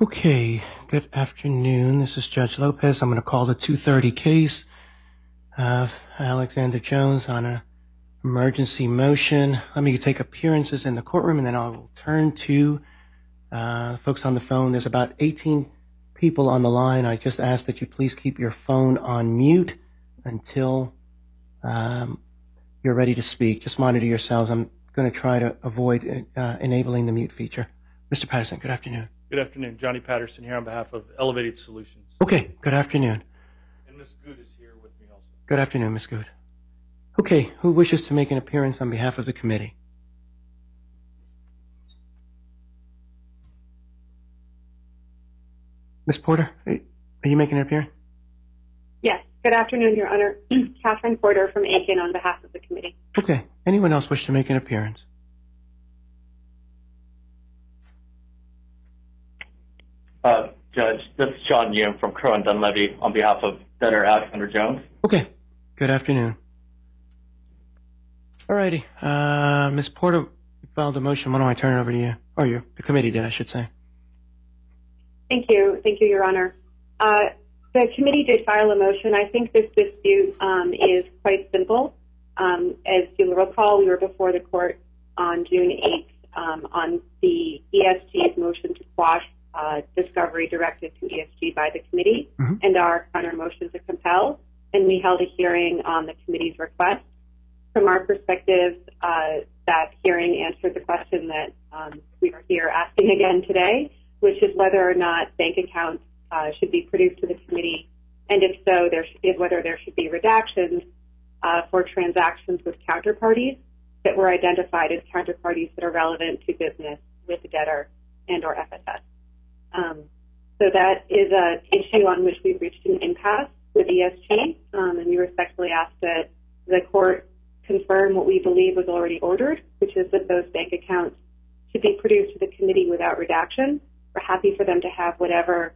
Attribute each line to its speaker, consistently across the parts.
Speaker 1: Okay, good afternoon. This is Judge Lopez. I'm going to call the 2:30 case of Alexander Jones on an emergency motion. Let me take appearances in the courtroom, and then I will turn to folks on the phone. There's about 18 people on the line. I just ask that you please keep your phone on mute until you're ready to speak. Just monitor yourselves. I'm going to try to avoid enabling the mute feature. Mr. Patterson, good afternoon.
Speaker 2: Good afternoon. Johnny Patterson here on behalf of Elevated Solutions.
Speaker 1: Okay, good afternoon.
Speaker 2: And Ms. Good is here with me also.
Speaker 1: Good afternoon, Ms. Good. Okay, who wishes to make an appearance on behalf of the committee? Ms. Porter, are you making an appearance?
Speaker 3: Yes. Good afternoon, Your Honor. Catherine Porter from Aiken on behalf of the committee.
Speaker 1: Okay. Anyone else wish to make an appearance?
Speaker 4: Judge, this is Sean Yoon from Crow and Dunleavy on behalf of debtor Alexander Jones.
Speaker 1: Okay. Good afternoon. All righty. Ms. Porter, you filed a motion. Why don't I turn it over to you? Or you, the committee did, I should say.
Speaker 3: Thank you. Thank you, Your Honor. The committee did file a motion. I think this dispute is quite simple. As you'll recall, we were before the court on June 8th on the ESG's motion to quash discovery directed to ESG by the committee and our counter motion to compel, and we held a hearing on the committee's request. From our perspective, that hearing answered the question that we are here asking again today, which is whether or not bank accounts should be produced to the committee, and if so, whether there should be redactions for transactions with counterparties that were identified as counterparties that are relevant to business with the debtor and or FSS. So that is an issue on which we've reached an impasse with ESG, and we respectfully ask that the court confirm what we believe was already ordered, which is that those bank accounts should be produced to the committee without redaction. We're happy for them to have whatever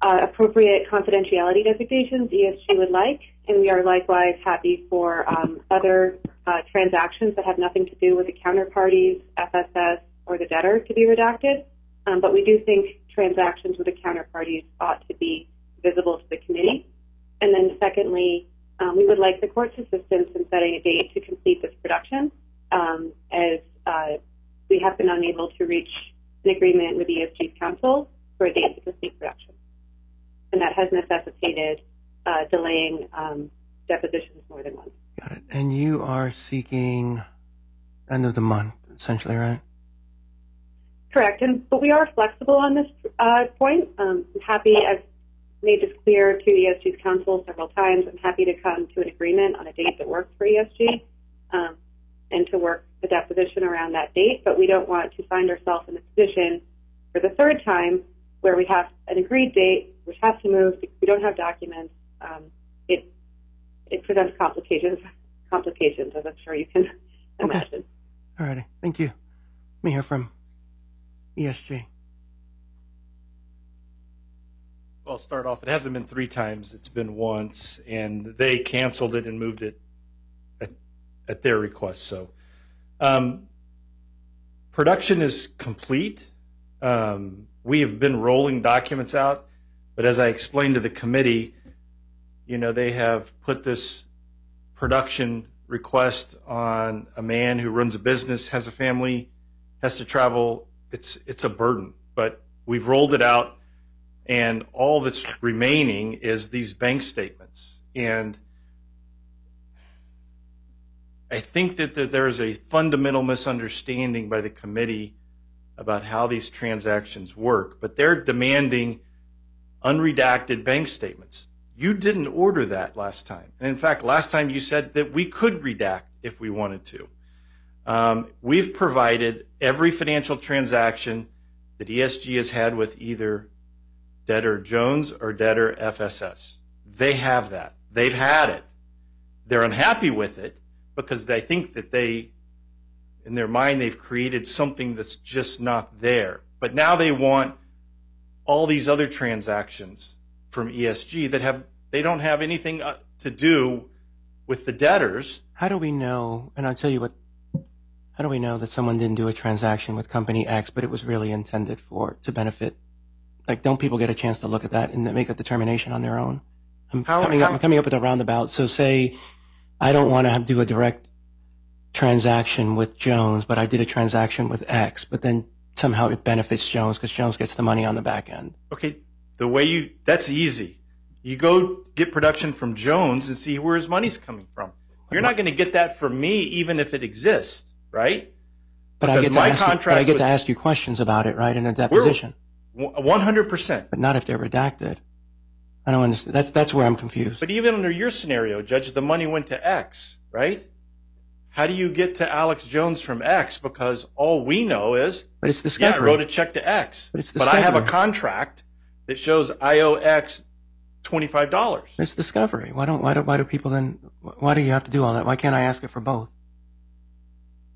Speaker 3: appropriate confidentiality designations ESG would like, and we are likewise happy for other transactions that have nothing to do with the counterparties, FSS, or the debtor to be redacted. But we do think transactions with the counterparties ought to be visible to the committee. And then secondly, we would like the court's assistance in setting a date to complete this production, as we have been unable to reach an agreement with ESG's counsel for a date to complete production. And that has necessitated delaying depositions more than once.
Speaker 1: Got it. And you are seeking end of the month, essentially, right?
Speaker 3: Correct, but we are flexible on this point. I'm happy, I've made this clear to ESG's counsel several times, I'm happy to come to an agreement on a date that works for ESG and to work the deposition around that date, but we don't want to find ourselves in a position for the third time where we have an agreed date, which has to move because we don't have documents. It presents complications, as I'm sure you can imagine.
Speaker 1: Okay. All righty, thank you. Let me hear from ESG.
Speaker 2: Well, I'll start off. It hasn't been 3 times. It's been once, and they canceled it and moved it at their request. So production is complete. We have been rolling documents out, but as I explained to the committee, they have put this production request on a man who runs a business, has a family, has to travel. It's a burden, but we've rolled it out, and all that's remaining is these bank statements. And I think that there is a fundamental misunderstanding by the committee about how these transactions work, but they're demanding unredacted bank statements. You didn't order that last time. And in fact, last time you said that we could redact if we wanted to. We've provided every financial transaction that ESG has had with either debtor Jones or debtor FSS. They have that. They've had it. They're unhappy with it because they think that in their mind, they've created something that's just not there. But now they want all these other transactions from ESG that they don't have anything to do with the debtors.
Speaker 1: How do we know, and I'll tell you what How do we know that someone didn't do a transaction with company X, but it was really intended to benefit? Like, don't people get a chance to look at that and make a determination on their own? I'm coming up with a roundabout. So say I don't want to do a direct transaction with Jones, but I did a transaction with X, but then somehow it benefits Jones because Jones gets the money on the back end.
Speaker 2: Okay, that's easy. You go get production from Jones and see where his money's coming from. You're not going to get that from me even if it exists, right?
Speaker 1: But I get to ask you questions about it, right, in a deposition.
Speaker 2: 100%.
Speaker 1: But not if they're redacted. I don't understand. That's where I'm confused.
Speaker 2: But even under your scenario, Judge, the money went to X, right? How do you get to Alex Jones from X? Because all we know is,
Speaker 1: but it's discovery.
Speaker 2: Yeah, I wrote a check to X. But I have a contract that shows I owe X $25.
Speaker 1: It's discovery. Why do people then? Why do you have to do all that? Why can't I ask it for both?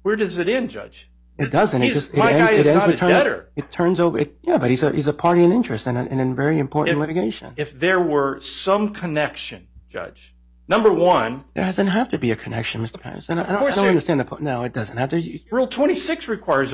Speaker 2: Where does it end, Judge?
Speaker 1: It doesn't.
Speaker 2: My guy is not a debtor.
Speaker 1: It turns over. Yeah, but he's a party in interest in a very important litigation.
Speaker 2: If there were some connection, Judge, number one,
Speaker 1: there doesn't have to be a connection, Mr. Patterson. I don't understand the. No, it doesn't have to.
Speaker 2: Rule 26 requires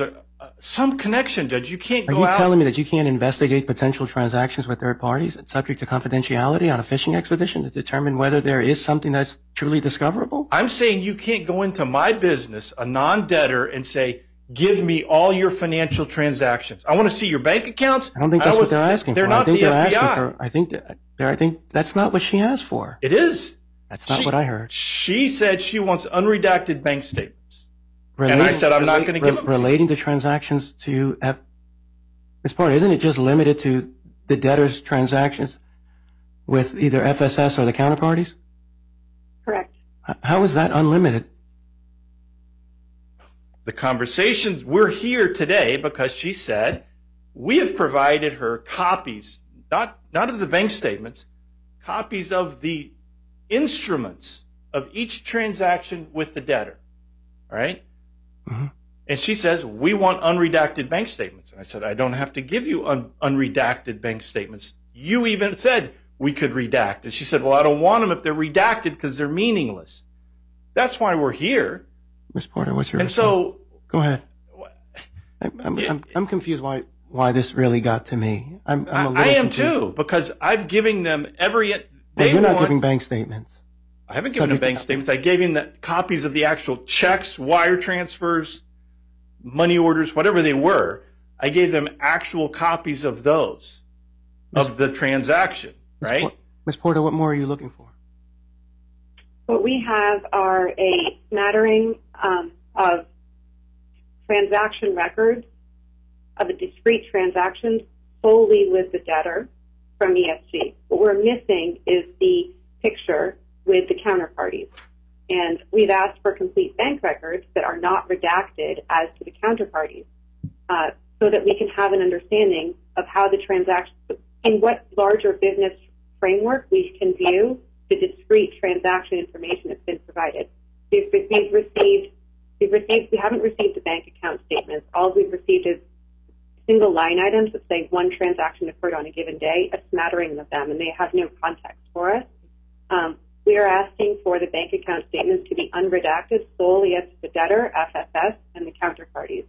Speaker 2: some connection, Judge. You can't go out.
Speaker 1: Are you telling me that you can't investigate potential transactions with third parties subject to confidentiality on a fishing expedition to determine whether there is something that's truly discoverable?
Speaker 2: I'm saying you can't go into my business, a non-debtor, and say, give me all your financial transactions. I want to see your bank accounts.
Speaker 1: I don't think that's what they're asking for.
Speaker 2: They're not the FBI.
Speaker 1: I think that's not what she asked for.
Speaker 2: It is.
Speaker 1: That's not what I heard.
Speaker 2: She said she wants unredacted bank statements. And I said I'm not going to give them.
Speaker 1: Relating to transactions to Ms. Porter, isn't it just limited to the debtor's transactions with either FSS or the counterparties?
Speaker 3: Correct.
Speaker 1: How is that unlimited?
Speaker 2: The conversations, we're here today because she said we have provided her copies, not of the bank statements, copies of the instruments of each transaction with the debtor, all right?
Speaker 1: Mm-hmm.
Speaker 2: And she says, we want unredacted bank statements. And I said, I don't have to give you unredacted bank statements. You even said we could redact. And she said, well, I don't want them if they're redacted because they're meaningless. That's why we're here.
Speaker 1: Ms. Porter, what's your
Speaker 2: response? So
Speaker 1: go ahead. I'm confused why this really got to me. I'm a little
Speaker 2: I am
Speaker 1: confused.
Speaker 2: too, because I'm giving them
Speaker 1: you're not giving bank statements.
Speaker 2: I haven't given them bank statements. I gave them the copies of the actual checks, wire transfers, money orders, whatever they were. I gave them actual copies of those, of the transaction, right?
Speaker 1: Ms. Porter, what more are you looking for?
Speaker 3: What we have are a smattering of transaction records of the discrete transactions solely with the debtor from ESG. What we're missing is the picture with the counterparties. And we've asked for complete bank records that are not redacted as to the counterparties so that we can have an understanding of how the transaction, in what larger business framework we can view the discrete transaction information that's been provided. We haven't received the bank account statements. All we've received is single line items that say one transaction occurred on a given day, a smattering of them, and they have no context for us. We are asking for the bank account statements to be unredacted solely as to the debtor, FSS, and the counterparties.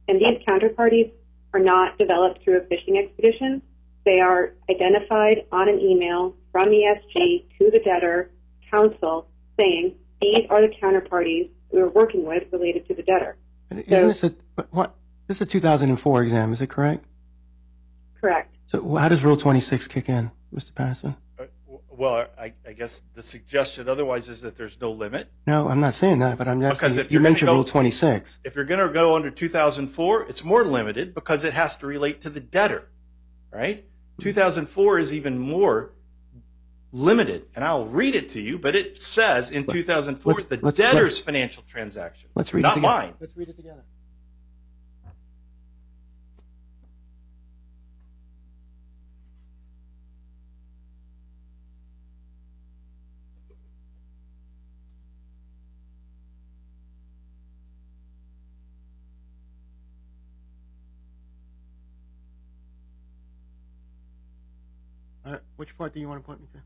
Speaker 3: And these counterparties are not developed through a fishing expedition. They are identified on an email from ESG to the debtor counsel saying these are the counterparties we're working with related to the debtor.
Speaker 1: This is a 2004 exam, is it correct?
Speaker 3: Correct.
Speaker 1: So how does Rule 26 kick in, Mr. Patterson?
Speaker 2: Well, I guess the suggestion otherwise is that there's no limit.
Speaker 1: No, I'm not saying that, but I'm just saying you mentioned Rule 26.
Speaker 2: If you're going to go under 2004, it's more limited because it has to relate to the debtor, right? 2004 is even more limited, and I'll read it to you, but it says in 2004 the debtor's financial transactions,
Speaker 1: let's read
Speaker 2: not
Speaker 1: it together.
Speaker 2: mine.
Speaker 1: Let's read it together. Which part do you want to point me to?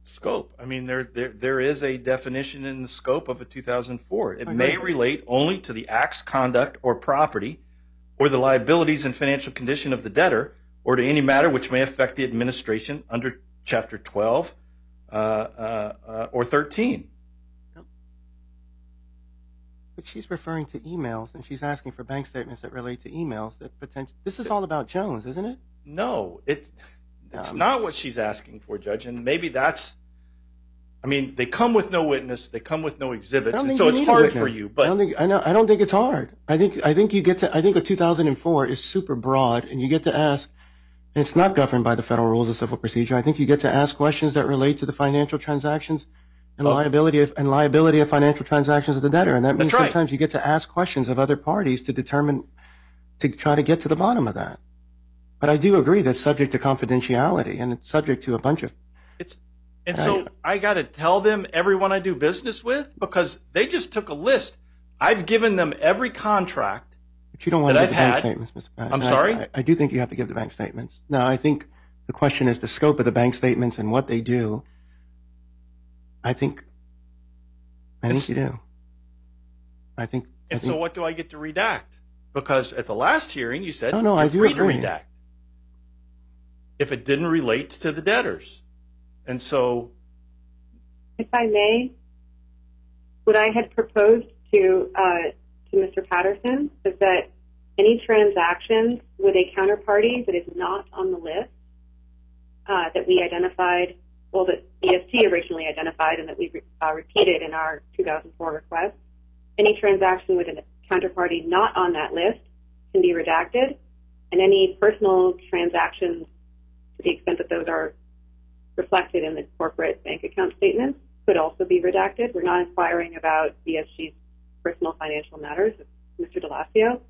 Speaker 2: Scope. I mean, there is a definition in the scope of a 2004. It
Speaker 1: I
Speaker 2: may
Speaker 1: agree.
Speaker 2: relate only to the acts, conduct, or property, or the liabilities and financial condition of the debtor, or to any matter which may affect the administration under Chapter 12 or 13.
Speaker 1: But she's referring to emails, and she's asking for bank statements that relate to emails that potentially. This is all about Jones, isn't it?
Speaker 2: No, it's not what she's asking for, Judge, and maybe that's. I mean, they come with no witness, they come with no exhibits, and so it's hard for you. But
Speaker 1: I don't think it's hard. I think you get to. I think a 2004 is super broad, and you get to ask. And it's not governed by the federal rules of civil procedure. I think you get to ask questions that relate to the financial transactions and liability of financial transactions of the debtor. And that means sometimes you get to ask questions of other parties to try to get to the bottom of that. But I do agree that's subject to confidentiality, and it's subject to a bunch of.
Speaker 2: So I got to tell them everyone I do business with because they just took a list. I've given them every contract.
Speaker 1: But you don't want to give the bank statements, Mr. Patterson.
Speaker 2: I'm sorry?
Speaker 1: I do think you have to give the bank statements. No, I think the question is the scope of the bank statements and what they do. I think you do.
Speaker 2: So what do I get to redact? Because at the last hearing you said
Speaker 1: I do
Speaker 2: free to
Speaker 1: agree.
Speaker 2: redact if it didn't relate to the debtors. And so,
Speaker 3: if I may, what I had proposed to Mr. Patterson is that any transactions with a counterparty that is not on the list that we identified, well, that EST originally identified and that we repeated in our 2004 request, any transaction with a counterparty not on that list can be redacted, and any personal transactions, to the extent that those are reflected in the corporate bank account statements, could also be redacted. We're not inquiring about ESG's personal financial matters, Mr. DeLacio,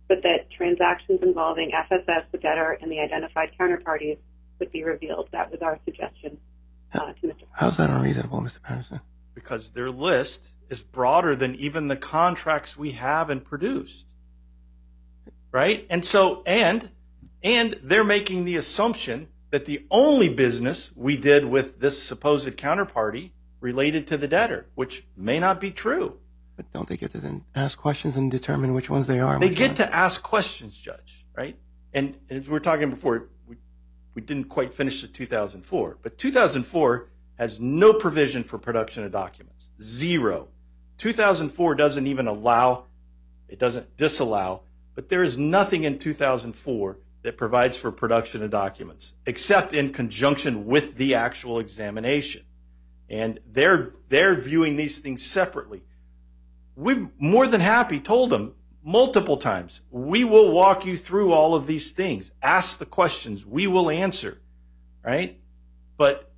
Speaker 3: but that transactions involving FSS, the debtor, and the identified counterparties would be revealed. That was our suggestion to Mr. Patterson.
Speaker 1: How's that unreasonable, Mr. Patterson?
Speaker 2: because their list is broader than even the contracts we have and produced. Right? And so, and they're making the assumption that the only business we did with this supposed counterparty related to the debtor, which may not be true.
Speaker 1: But don't they get to then ask questions and determine which ones they are?
Speaker 2: They get to ask questions, Judge, right? And as we were talking before, we didn't quite finish the 2004, but 2004 has no provision for production of documents. Zero. 2004 doesn't even allow, it doesn't disallow, but there is nothing in 2004 that provides for production of documents, except in conjunction with the actual examination. And they're viewing these things separately. We've more than happy told them multiple times, we will walk you through all of these things. Ask the questions. We will answer, right? But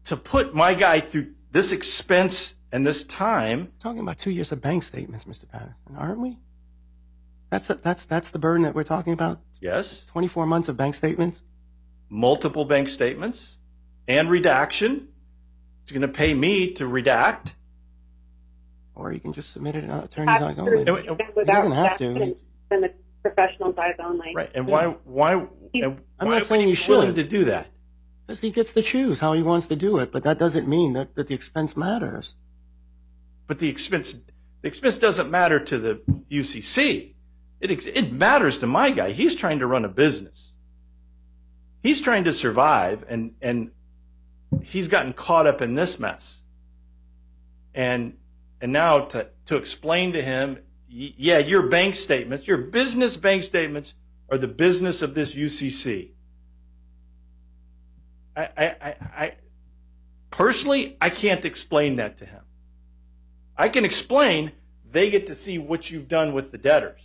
Speaker 2: to put my guy through this expense and this time.
Speaker 1: We're talking about 2 years of bank statements, Mr. Patterson, aren't we? That's the burden that we're talking about?
Speaker 2: Yes.
Speaker 1: 24 months of bank statements?
Speaker 2: Multiple bank statements and redaction. It's going to pay me to redact.
Speaker 1: Or you can just submit it in attorney's eyes only. He
Speaker 3: Without
Speaker 1: doesn't have to.
Speaker 3: Then the professional's eyes only.
Speaker 2: Right. And why
Speaker 1: I'm not saying
Speaker 2: would
Speaker 1: you
Speaker 2: be willing
Speaker 1: should.
Speaker 2: to do that?
Speaker 1: Because he gets to choose how he wants to do it, but that doesn't mean that the expense matters.
Speaker 2: But the expense doesn't matter to the UCC. It matters to my guy. He's trying to run a business. He's trying to survive, and he's gotten caught up in this mess. And now to explain to him, yeah, your bank statements, your business bank statements are the business of this UCC. I personally, I can't explain that to him. I can explain they get to see what you've done with the debtors.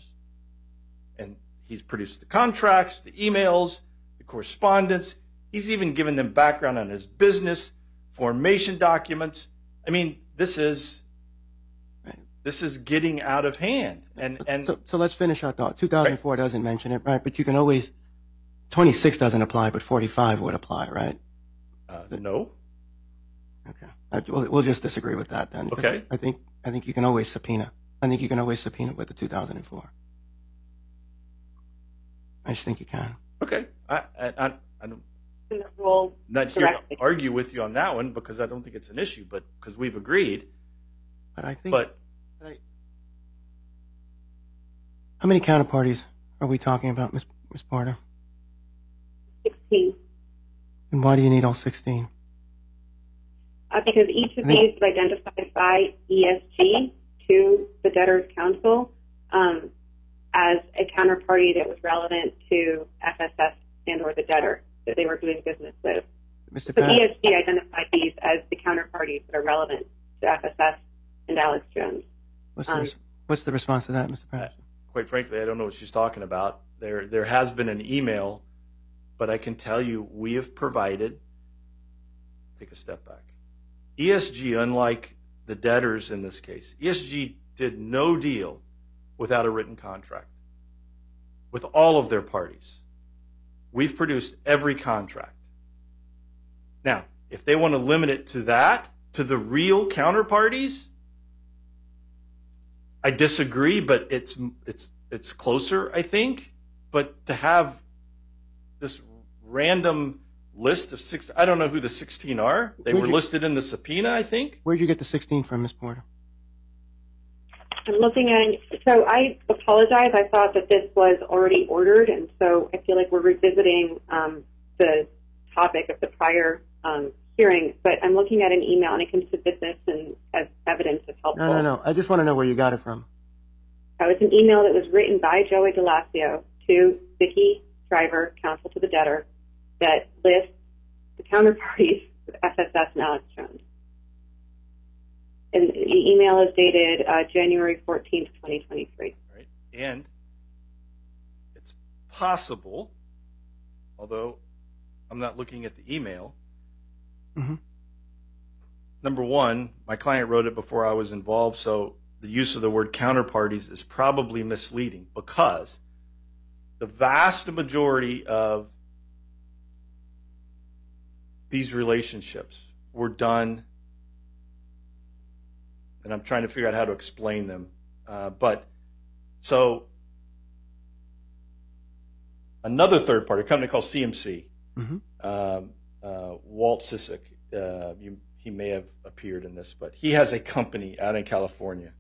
Speaker 2: And he's produced the contracts, the emails, the correspondence. He's even given them background on his business, formation documents. I mean, this is getting out of hand.
Speaker 1: So let's finish our thought. 2004 doesn't mention it, right? But you can always, 26 doesn't apply, but 45 would apply, right?
Speaker 2: No.
Speaker 1: Okay. We'll just disagree with that then.
Speaker 2: Okay.
Speaker 1: I think you can always subpoena. I think you can always subpoena with the 2004. I just think you can.
Speaker 2: Okay. I
Speaker 3: in the rule
Speaker 2: Not here
Speaker 3: directly.
Speaker 2: to argue with you on that one because I don't think it's an issue, but because we've agreed.
Speaker 1: But I think.
Speaker 2: But
Speaker 1: How many counterparties are we talking about, Ms. Porter?
Speaker 3: 16.
Speaker 1: And why do you need all 16?
Speaker 3: Because each of these is identified by ESG to the debtor's counsel as a counterparty that was relevant to FSS and or the debtor that they were doing business with. So ESG identified these as the counterparties that are relevant to FSS and Alex Jones.
Speaker 1: What's the response to that, Mr. Patterson?
Speaker 2: Quite frankly, I don't know what she's talking about. There has been an email, but I can tell you we have provided, take a step back. ESG, unlike the debtors in this case, ESG did no deal without a written contract with all of their parties. We've produced every contract. Now, if they want to limit it to that, to the real counterparties, I disagree, but it's closer, I think. But to have this random list of I don't know who the 16 are. They were listed in the subpoena, I think.
Speaker 1: Where'd you get the 16 from, Ms. Porter?
Speaker 3: I'm looking at, so I apologize. I thought that this was already ordered, and so I feel like we're revisiting the topic of the prior hearing. But I'm looking at an email, and I can submit this as evidence if helpful.
Speaker 1: No. I just want to know where you got it from.
Speaker 3: It's an email that was written by Joey DeLacio to Vicki Driver, counsel to the debtor, that lists the counterparties with FSS and Alex Jones. And the email is dated January 14th, 2023.
Speaker 2: Right. And it's possible, although I'm not looking at the email.
Speaker 1: Mm-hmm.
Speaker 2: Number one, my client wrote it before I was involved, so the use of the word counterparties is probably misleading because the vast majority of these relationships were done, and I'm trying to figure out how to explain them. So another third party, a company called CMC,
Speaker 1: mm-hmm.
Speaker 2: Walt Sisick, he may have appeared in this, but he has a company out in California,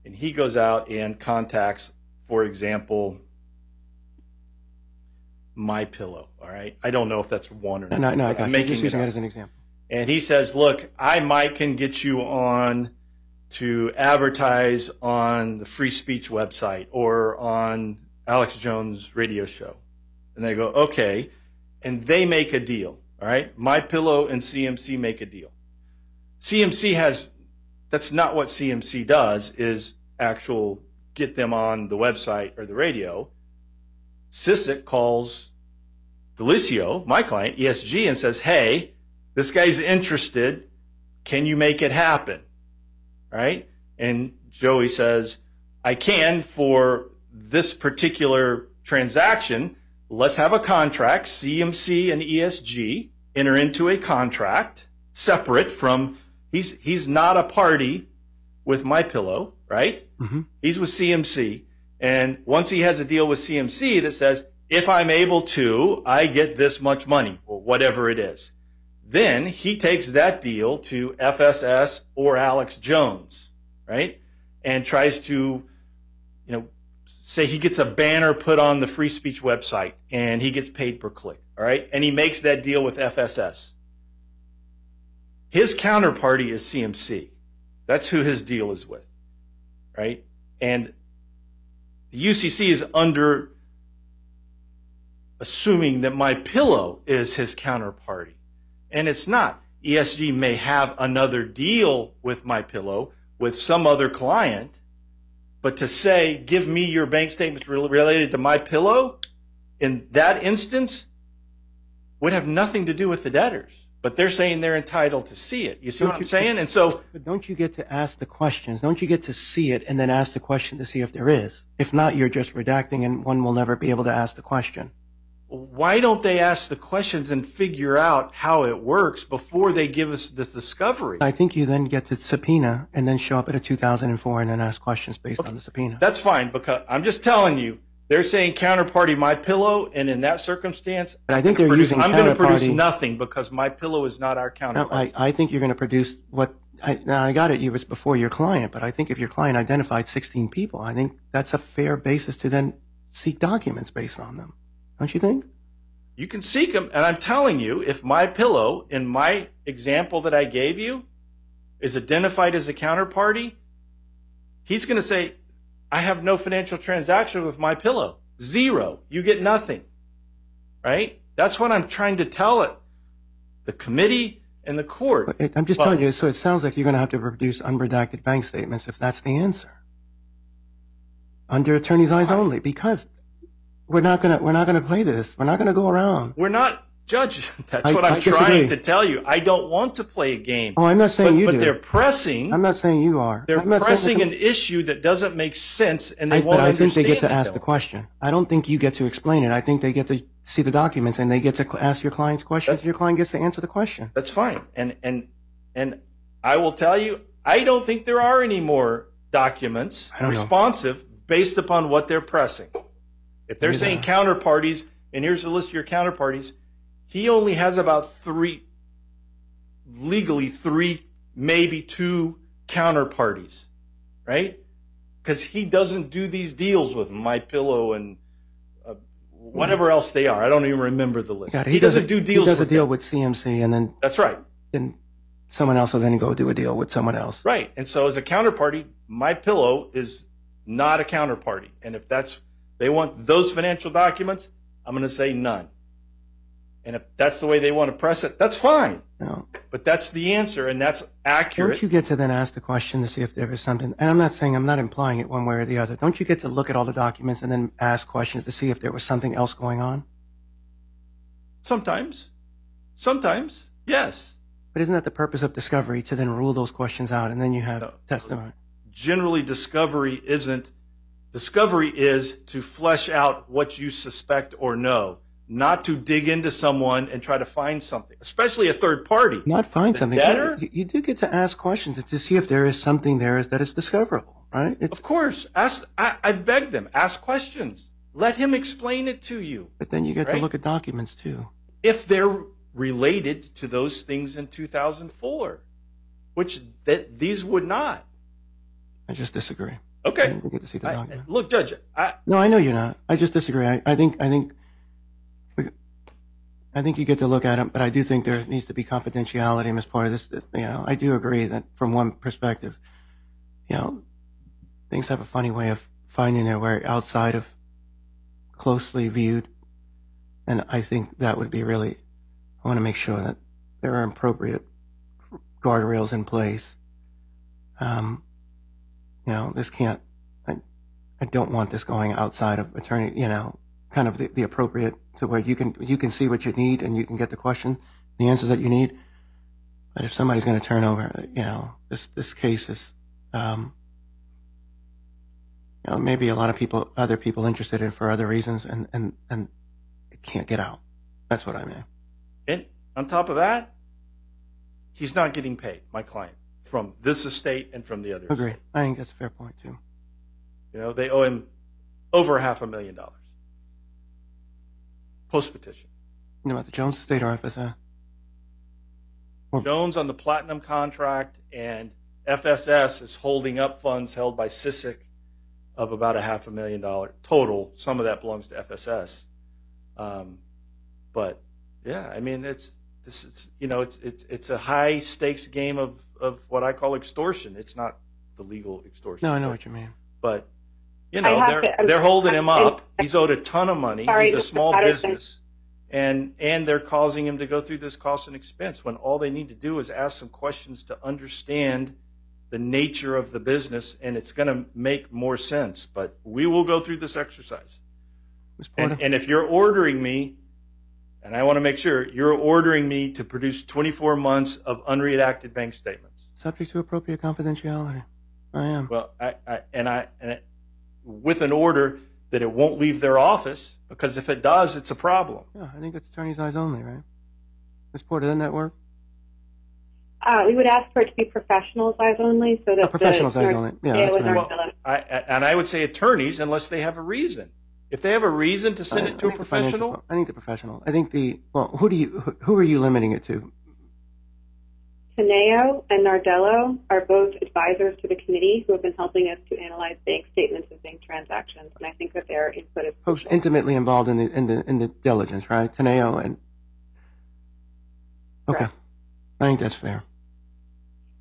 Speaker 2: and he goes out and contacts, for example, My Pillow. All right, I don't know if that's one or not.
Speaker 1: No, I got you.
Speaker 2: I'm
Speaker 1: just using it as an example.
Speaker 2: And he says, "Look, I can get you on to advertise on the Free Speech website or on Alex Jones' radio show." And they go, "Okay," and they make a deal. All right, My Pillow and CMC make a deal. That's not what CMC does, is get them on the website or the radio. Sisick calls Delicio, my client, ESG, and says, "Hey, this guy's interested. Can you make it happen?" Right? And Joey says, "I can for this particular transaction. Let's have a contract. CMC and ESG enter into a contract separate from, he's not a party with My Pillow, right?
Speaker 1: Mm-hmm.
Speaker 2: He's with CMC. And once he has a deal with CMC that says, if I'm able to, I get this much money, or whatever it is. Then he takes that deal to FSS or Alex Jones, right? And tries to, say he gets a banner put on the Free Speech website and he gets paid per click, all right? And he makes that deal with FSS. His counterparty is CMC. That's who his deal is with, right? And the UCC is assuming that My Pillow is his counterparty. And it's not. ESG may have another deal with My Pillow with some other client, but to say, give me your bank statements related to My Pillow, in that instance, would have nothing to do with the debtors. But they're saying they're entitled to see it. You see what I'm saying? And so,
Speaker 1: but don't you get to ask the questions? Don't you get to see it and then ask the question to see if there is? If not, you're just redacting and one will never be able to ask the question.
Speaker 2: Why don't they ask the questions and figure out how it works before they give us this discovery?
Speaker 1: I think you then get to subpoena and then show up at a 2004 and then ask questions based on the subpoena.
Speaker 2: That's fine, because I'm just telling you, They're saying counterparty my pillow, and in that circumstance,
Speaker 1: But I think they're using
Speaker 2: I'm going to produce
Speaker 1: counterparty.
Speaker 2: nothing because my pillow is not our
Speaker 1: No,
Speaker 2: counterparty.
Speaker 1: I think you're going to produce what. Now I got it. You was before your client, but I think if your client identified 16 people, I think that's a fair basis to then seek documents based on them. Don't you think?
Speaker 2: You can seek them, and I'm telling you, if my pillow in my example that I gave you is identified as a counterparty, he's going to say, I have no financial transaction with my pillow. Zero. You get nothing. Right? That's what I'm trying to tell it. The committee and the court.
Speaker 1: I'm just telling you, so it sounds like you're going to have to produce unredacted bank statements if that's the answer. Under attorney's eyes only, because we're not going to play this. We're not going to go around.
Speaker 2: We're not, Judge. That's what I'm trying to tell you. I don't want to play a game.
Speaker 1: Oh, I'm not saying you do.
Speaker 2: But they're pressing.
Speaker 1: I'm not saying you are.
Speaker 2: They're pressing an issue that doesn't make sense, and they won't understand.
Speaker 1: But I think they get to ask the question. I don't think you get to explain it. I think they get to see the documents, and they get to ask your client's questions, and your client gets to answer the question.
Speaker 2: That's fine. And I will tell you, I don't think there are any more documents responsive based upon what they're pressing. If they're saying counterparties, and here's a list of your counterparties, he only has about three, maybe two counterparties, right? Because he doesn't do these deals with My Pillow and whatever else they are. I don't even remember the list. He doesn't do deals with them.
Speaker 1: He does a deal with CMC, and then
Speaker 2: that's right.
Speaker 1: Then someone else will then go do a deal with someone else.
Speaker 2: Right. And so as a counterparty, My Pillow is not a counterparty. And if they want those financial documents, I'm going to say none. And if that's the way they want to press it, that's fine.
Speaker 1: No.
Speaker 2: But that's the answer, and that's accurate.
Speaker 1: Don't you get to then ask the question to see if there is something? And I'm not implying it one way or the other. Don't you get to look at all the documents and then ask questions to see if there was something else going on?
Speaker 2: Sometimes, yes.
Speaker 1: But isn't that the purpose of discovery, to then rule those questions out, and then you have testimony?
Speaker 2: Generally, discovery isn't. Discovery is to flesh out what you suspect or know, not to dig into someone and try to find something, especially a third party.
Speaker 1: Not find something.
Speaker 2: You
Speaker 1: do get to ask questions to see if there is something there that is discoverable, right?
Speaker 2: Of course. I've begged them. Ask questions. Let him explain it to you.
Speaker 1: But then you get to look at documents, too.
Speaker 2: If they're related to those things in 2004, which these would not.
Speaker 1: I just disagree.
Speaker 2: Okay.
Speaker 1: We get to see the document.
Speaker 2: Look, Judge.
Speaker 1: No, I know you're not. I just disagree. I think you get to look at it, but I do think there needs to be confidentiality as part of this. I do agree that from one perspective, things have a funny way of finding their way outside of closely viewed, and I think that would be really. I want to make sure that there are appropriate guardrails in place. This can't. I don't want this going outside of attorney. Kind of the appropriate to where you can see what you need and you can get the answers that you need. But if somebody's going to turn over, this case is, maybe a lot of other people interested in it for other reasons, and it can't get out. That's what I mean.
Speaker 2: And on top of that, he's not getting paid, my client, from this estate and from the other
Speaker 1: Agree.
Speaker 2: estate.
Speaker 1: I think that's a fair point too.
Speaker 2: They owe him over $500,000. Post-petition.
Speaker 1: You know about the Jones estate or FSA?
Speaker 2: Jones on the platinum contract, and FSS is holding up funds held by SISIC of about $500,000 total. Some of that belongs to FSS. But yeah, I mean, it's a high stakes game of what I call extortion. It's not the legal extortion.
Speaker 1: No, I know what you mean.
Speaker 2: But they're holding him up. He's owed a ton of money. He's a small business, and they're causing him to go through this cost and expense when all they need to do is ask some questions to understand the nature of the business, and it's going to make more sense. But we will go through this exercise. And if you're ordering me, and I want to make sure, you're ordering me to produce 24 months of unredacted bank statements.
Speaker 1: Subject to appropriate confidentiality. I am.
Speaker 2: Well, with an order that it won't leave their office, because if it does, it's a problem.
Speaker 1: Yeah, I think it's attorney's eyes only, right? Ms. Porter, doesn't that work?
Speaker 3: We would ask for it to be professional's eyes only, so that
Speaker 1: professional's eyes only. Yeah, that's right.
Speaker 2: And I would say attorneys, unless they have a reason. If they have a reason to send it to a professional,
Speaker 1: I think the professional. I think who are you limiting it to?
Speaker 3: Teneo and Nardello are both advisors to the committee who have been helping us to analyze bank statements and bank transactions, and I think that their input is
Speaker 1: Folks intimately involved in the diligence, right? Teneo and okay,
Speaker 3: correct.
Speaker 1: I think that's fair.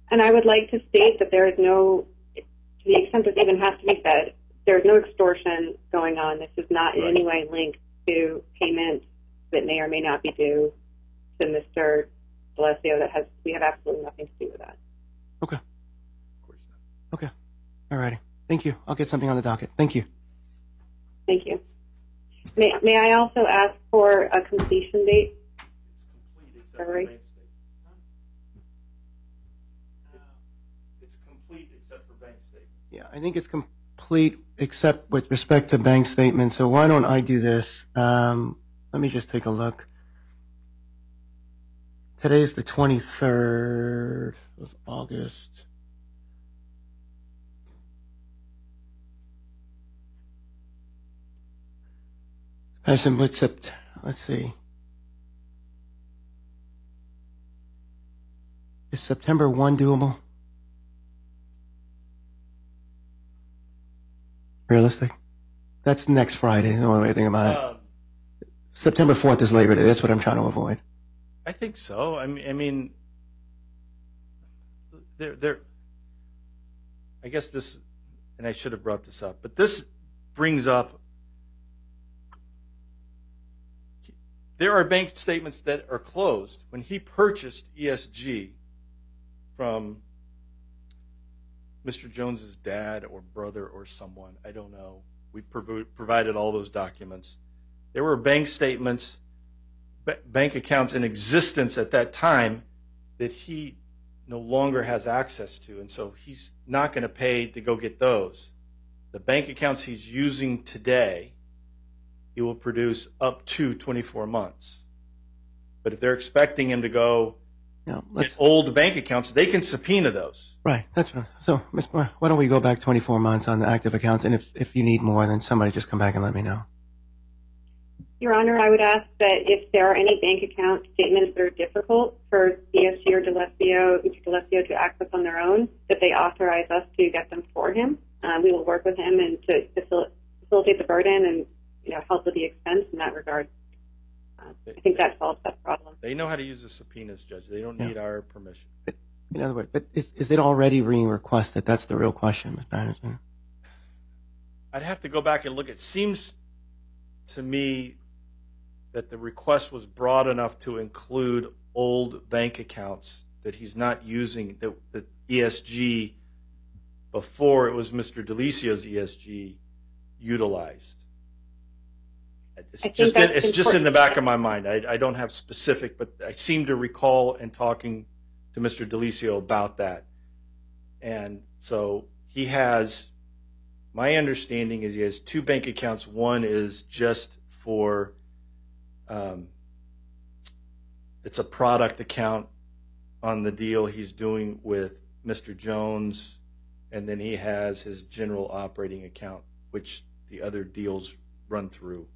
Speaker 3: And I would like to state that there is no, to the extent that even has to be said, there is no extortion going on. This is not in any way linked to payments that may or may not be due to Mr. D'Alessio. We have absolutely nothing to do with that.
Speaker 1: Okay. Okay. All righty. Thank you. I'll get something on the docket. Thank you.
Speaker 3: Thank you. May I also ask for a completion date?
Speaker 2: It's complete except for bank statements.
Speaker 1: Yeah, I think it's complete except with respect to bank statements. So why don't I do this? Let me just take a look. Today's the 23rd of August. Let's see. Is September 1 doable? Realistic? That's next Friday, the only way to think about it. September 4th is Labor Day. That's what I'm trying to avoid.
Speaker 2: I think so. I mean, I guess this, and I should have brought this up, but this brings up, there are bank statements that are closed. When he purchased ESG from Mr. Jones's dad or brother or someone, I don't know. We provided all those documents. There were bank statements, bank accounts in existence at that time that he no longer has access to, and so he's not going to pay to go get those. The bank accounts he's using today, he will produce up to 24 months. But if they're expecting him to go get old bank accounts, they can subpoena those.
Speaker 1: Right. That's right. So, Ms. Moore, why don't we go back 24 months on the active accounts, and if you need more, then somebody just come back and let me know.
Speaker 3: Your Honor, I would ask that if there are any bank account statements that are difficult for ESG or Mr. D'Alessio to access on their own, that they authorize us to get them for him. We will work with him and to facilitate the burden and help with the expense in that regard. I think that solves that problem.
Speaker 2: They know how to use the subpoenas, Judge. They don't need our permission.
Speaker 1: But, in other words, but is it already being requested? That's the real question, Ms. Patterson.
Speaker 2: I'd have to go back and look. It seems to me that the request was broad enough to include old bank accounts that he's not using, that ESG, before it was Mr. D'Alecio's ESG, utilized. It's just in the back of my mind. I don't have specific, but I seem to recall in talking to Mr. D'Alessio about that. And so he has, my understanding is he has two bank accounts. One is just for, it's a product account on the deal he's doing with Mr. Jones, and then he has his general operating account, which the other deals run through,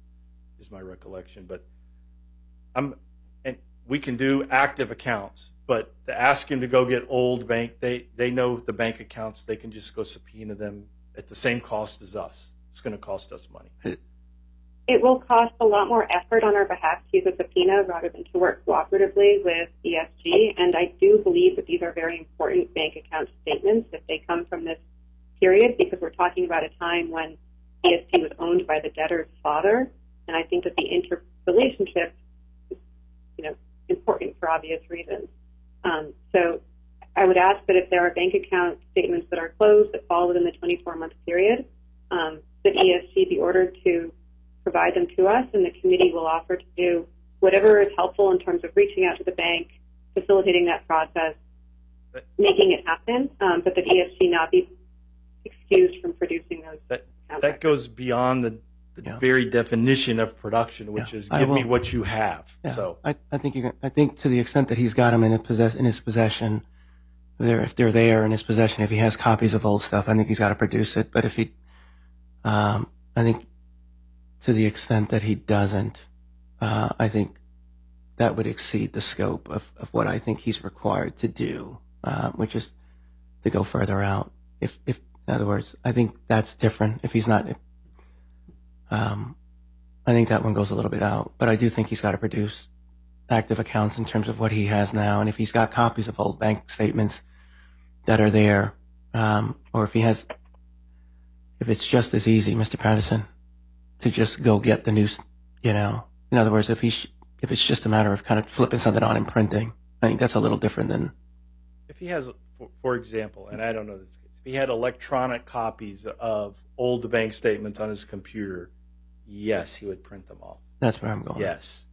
Speaker 2: is my recollection. But and we can do active accounts, but to ask him to go get old bank, they know the bank accounts. They can just go subpoena them at the same cost as us. It's going to cost us money.
Speaker 3: It will cost a lot more effort on our behalf to use a subpoena rather than to work cooperatively with ESG, and I do believe that these are very important bank account statements if they come from this period, because we're talking about a time when ESG was owned by the debtor's father, and I think that the interrelationship is important for obvious reasons. So I would ask that if there are bank account statements that are closed that fall within the 24-month period, that ESG be ordered to provide them to us, and the committee will offer to do whatever is helpful in terms of reaching out to the bank, facilitating that process, making it happen, but that ESG not be excused from producing those.
Speaker 2: That goes beyond the very definition of production, which is give me what you have.
Speaker 1: Yeah.
Speaker 2: So
Speaker 1: I think to the extent that he's got them in his possession, if they're there in his possession, if he has copies of old stuff, I think he's got to produce it. But if he, I think to the extent that he doesn't, I think that would exceed the scope of what I think he's required to do, which is to go further out. If in other words, I think that's different. If he's not, I think that one goes a little bit out. But I do think he's got to produce active accounts in terms of what he has now, and if he's got copies of old bank statements that are there, or if it's just as easy, Mr. Patterson, to just go get the new, in other words, if it's just a matter of kind of flipping something on and printing, I think that's a little different than.
Speaker 2: If he has, for example, and I don't know this case, if he had electronic copies of old bank statements on his computer, yes, he would print them off.
Speaker 1: That's where I'm going.
Speaker 2: Yes.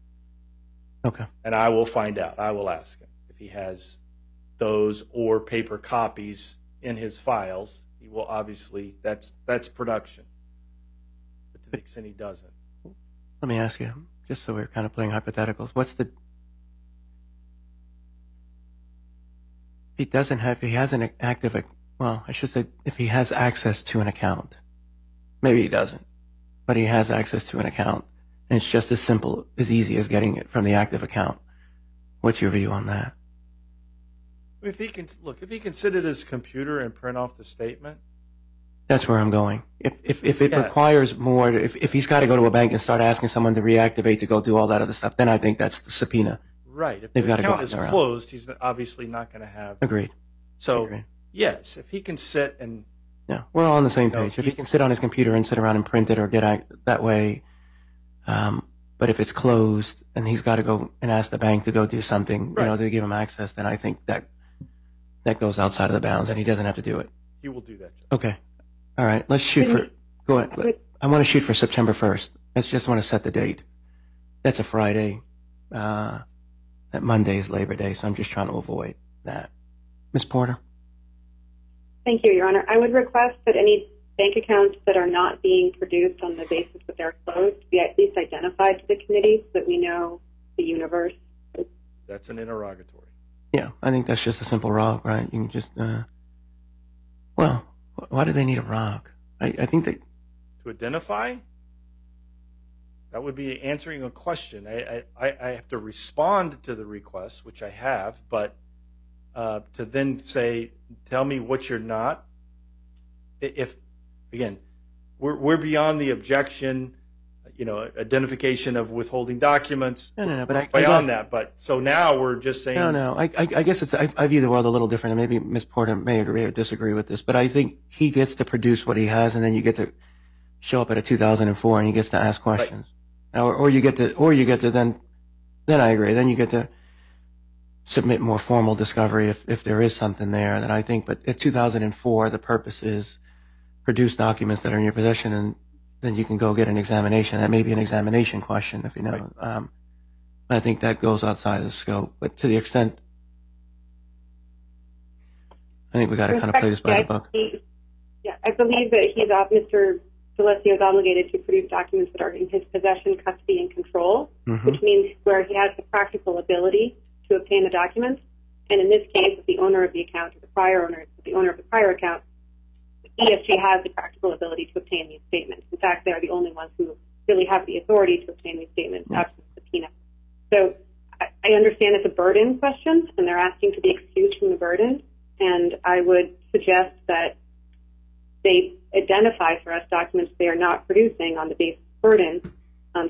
Speaker 1: Okay.
Speaker 2: And I will find out. I will ask him if he has those or paper copies in his files. He will obviously, that's production. But to the extent he doesn't.
Speaker 1: Let me ask you, just so we're kind of playing hypotheticals, if he has an active, well, I should say if he has access to an account, maybe he doesn't, but he has access to an account, and it's just as easy as getting it from the active account. What's your view on that?
Speaker 2: If he can sit at his computer and print off the statement.
Speaker 1: That's where I'm going. If it requires more, if he's got to go to a bank and start asking someone to reactivate to go do all that other stuff, then I think that's the subpoena.
Speaker 2: Right. If
Speaker 1: They've
Speaker 2: the
Speaker 1: got to
Speaker 2: account
Speaker 1: go
Speaker 2: is closed, he's obviously not going to have.
Speaker 1: Agreed.
Speaker 2: So,
Speaker 1: Agreed.
Speaker 2: yes, if he can sit and.
Speaker 1: Yeah, we're all on the same page. If he can sit on his computer and sit around and print it or get that way, but if it's closed and he's got to go and ask the bank to go do something,
Speaker 2: right,
Speaker 1: to give him access, then I think that goes outside of the bounds and he doesn't have to do it.
Speaker 2: He will do that.
Speaker 1: Okay. All right. Let's shoot for. Go ahead. I want to shoot for September 1st. I just want to set the date. That's a Friday. That Monday is Labor Day, so I'm just trying to avoid that. Ms. Porter?
Speaker 3: Thank you, Your Honor. I would request that any bank accounts that are not being produced on the basis that they're closed be at least identified to the committee so that we know the universe.
Speaker 2: That's an interrogatory.
Speaker 1: Yeah, I think that's just a simple ROG, right? You can just, well, why do they need a ROG? I think they...
Speaker 2: To identify? That would be answering a question. I have to respond to the request, which I have, but to then say, tell me what you're not. If, again, we're beyond the objection, identification of withholding documents.
Speaker 1: No, but
Speaker 2: beyond that. But so now we're just saying.
Speaker 1: No. I guess I view the world a little different, and maybe Ms. Porter may agree or disagree with this, but I think he gets to produce what he has, and then you get to show up at a 2004, and he gets to ask questions. Right. Or you get to then I agree. Then you get to submit more formal discovery if there is something there. Then I think, but at 2004, the purpose is produce documents that are in your possession, and then you can go get an examination. That may be an examination question, if you know. Right. I think that goes outside of the scope. But to the extent, I think we got to kind of play this by the book.
Speaker 3: I believe that Mr. D'Alessio is obligated to produce documents that are in his possession, custody, and control, which means where he has the practical ability to obtain the documents. And in this case, the owner of the account or the owner of the prior account, ESG has the practical ability to obtain these statements. In fact, they are the only ones who really have the authority to obtain these statements absent subpoena. So I understand it's a burden question, and they're asking to be excused from the burden. And I would suggest that they identify for us documents they are not producing on the basis of burden,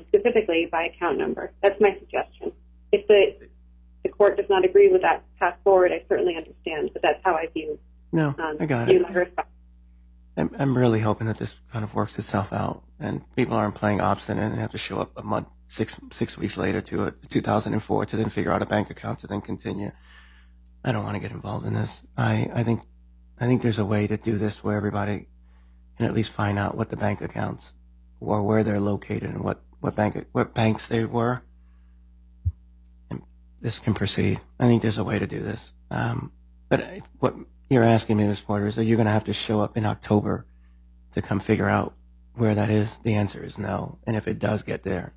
Speaker 3: specifically by account number. That's my suggestion. If the court does not agree with that path forward, I certainly understand, but that's how I view.
Speaker 1: No, I got it. I'm really hoping that this kind of works itself out, and people aren't playing obstinate and have to show up a month, six weeks later to a 2004 to then figure out a bank account to then continue. I don't want to get involved in this. I think there's a way to do this where everybody can at least find out what the bank accounts or where they're located and what banks they were. And this can proceed. I think there's a way to do this. But what you're asking me, Ms. Porter, is that you're going to have to show up in October to come figure out where that is? The answer is no. And if it does get there,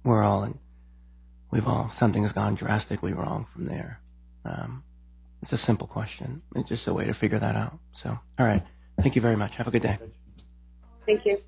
Speaker 1: something has gone drastically wrong from there. It's a simple question. It's just a way to figure that out. So, all right. Thank you very much. Have a good day.
Speaker 3: Thank you.